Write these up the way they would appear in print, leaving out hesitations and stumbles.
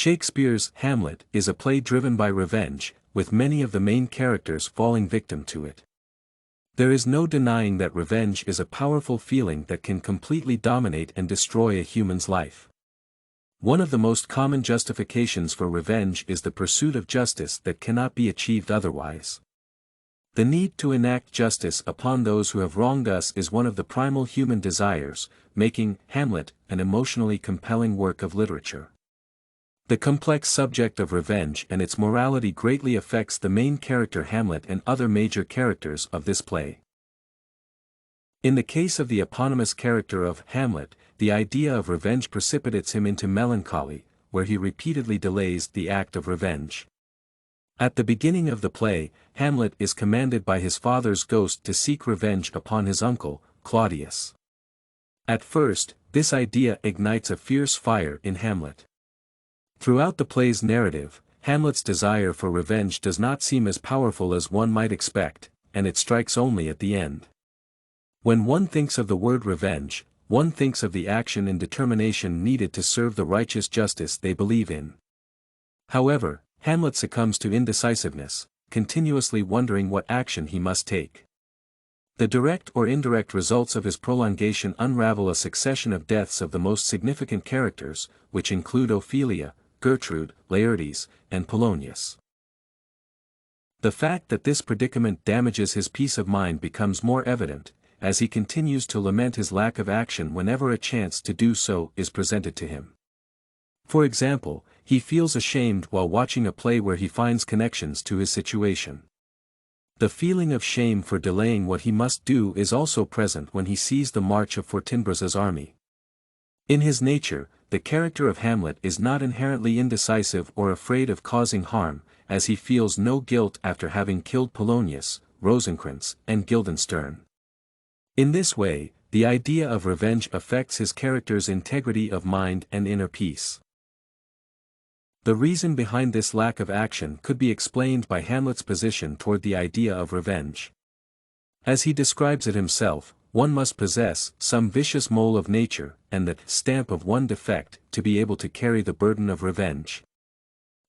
Shakespeare's Hamlet is a play driven by revenge, with many of the main characters falling victim to it. There is no denying that revenge is a powerful feeling that can completely dominate and destroy a human's life. One of the most common justifications for revenge is the pursuit of justice that cannot be achieved otherwise. The need to enact justice upon those who have wronged us is one of the primal human desires, making Hamlet an emotionally compelling work of literature. The complex subject of revenge and its morality greatly affects the main character Hamlet and other major characters of this play. In the case of the eponymous character of Hamlet, the idea of revenge precipitates him into melancholy, where he repeatedly delays the act of revenge. At the beginning of the play, Hamlet is commanded by his father's ghost to seek revenge upon his uncle, Claudius. At first, this idea ignites a fierce fire in Hamlet. Throughout the play's narrative, Hamlet's desire for revenge does not seem as powerful as one might expect, and it strikes only at the end. When one thinks of the word revenge, one thinks of the action and determination needed to serve the righteous justice they believe in. However, Hamlet succumbs to indecisiveness, continuously wondering what action he must take. The direct or indirect results of his prolongation unravel a succession of deaths of the most significant characters, which include Ophelia, Gertrude, Laertes, and Polonius. The fact that this predicament damages his peace of mind becomes more evident, as he continues to lament his lack of action whenever a chance to do so is presented to him. For example, he feels ashamed while watching a play where he finds connections to his situation. The feeling of shame for delaying what he must do is also present when he sees the march of Fortinbras' army. In his nature, the character of Hamlet is not inherently indecisive or afraid of causing harm, as he feels no guilt after having killed Polonius, Rosencrantz, and Guildenstern. In this way, the idea of revenge affects his character's integrity of mind and inner peace. The reason behind this lack of action could be explained by Hamlet's position toward the idea of revenge. As he describes it himself, one must possess some vicious mole of nature and the stamp of one defect to be able to carry the burden of revenge.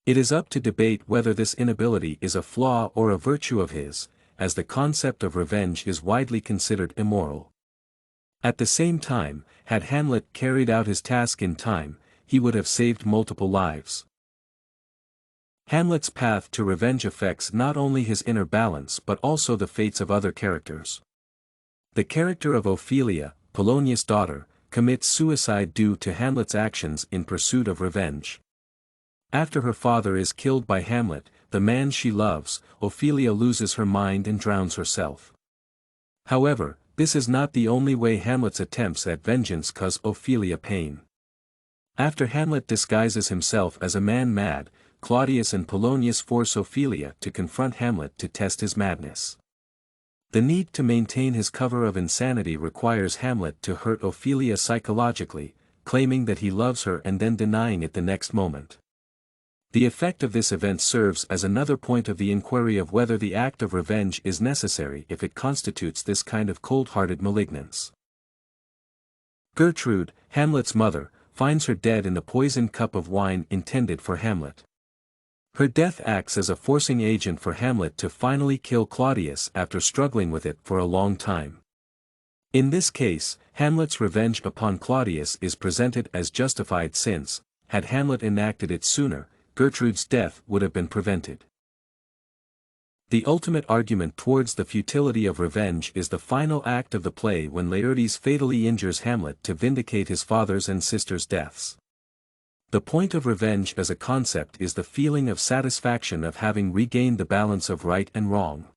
It is up to debate whether this inability is a flaw or a virtue of his, as the concept of revenge is widely considered immoral. At the same time, had Hamlet carried out his task in time, he would have saved multiple lives. Hamlet's path to revenge affects not only his inner balance but also the fates of other characters. The character of Ophelia, Polonius' daughter, commits suicide due to Hamlet's actions in pursuit of revenge. After her father is killed by Hamlet, the man she loves, Ophelia loses her mind and drowns herself. However, this is not the only way Hamlet's attempts at vengeance cause Ophelia pain. After Hamlet disguises himself as a man mad, Claudius and Polonius force Ophelia to confront Hamlet to test his madness. The need to maintain his cover of insanity requires Hamlet to hurt Ophelia psychologically, claiming that he loves her and then denying it the next moment. The effect of this event serves as another point of the inquiry of whether the act of revenge is necessary if it constitutes this kind of cold-hearted malignance. Gertrude, Hamlet's mother, finds her dead in the poisoned cup of wine intended for Hamlet. Her death acts as a forcing agent for Hamlet to finally kill Claudius after struggling with it for a long time. In this case, Hamlet's revenge upon Claudius is presented as justified since, had Hamlet enacted it sooner, Gertrude's death would have been prevented. The ultimate argument towards the futility of revenge is the final act of the play when Laertes fatally injures Hamlet to vindicate his father's and sister's deaths. The point of revenge as a concept is the feeling of satisfaction of having regained the balance of right and wrong.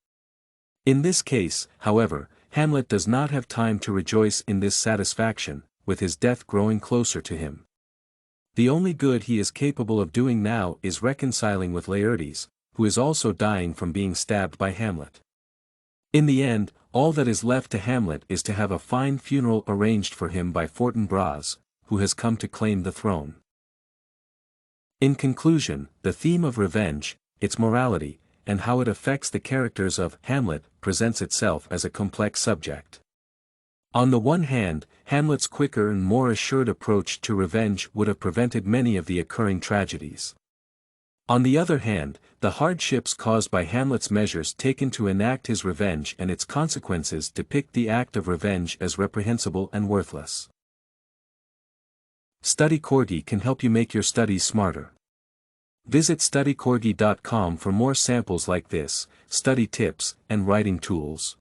In this case, however, Hamlet does not have time to rejoice in this satisfaction, with his death growing closer to him. The only good he is capable of doing now is reconciling with Laertes, who is also dying from being stabbed by Hamlet. In the end, all that is left to Hamlet is to have a fine funeral arranged for him by Fortinbras, who has come to claim the throne. In conclusion, the theme of revenge, its morality, and how it affects the characters of Hamlet presents itself as a complex subject. On the one hand, Hamlet's quicker and more assured approach to revenge would have prevented many of the occurring tragedies. On the other hand, the hardships caused by Hamlet's measures taken to enact his revenge and its consequences depict the act of revenge as reprehensible and worthless. Study Corgi can help you make your studies smarter. Visit studycorgi.com for more samples like this, study tips, and writing tools.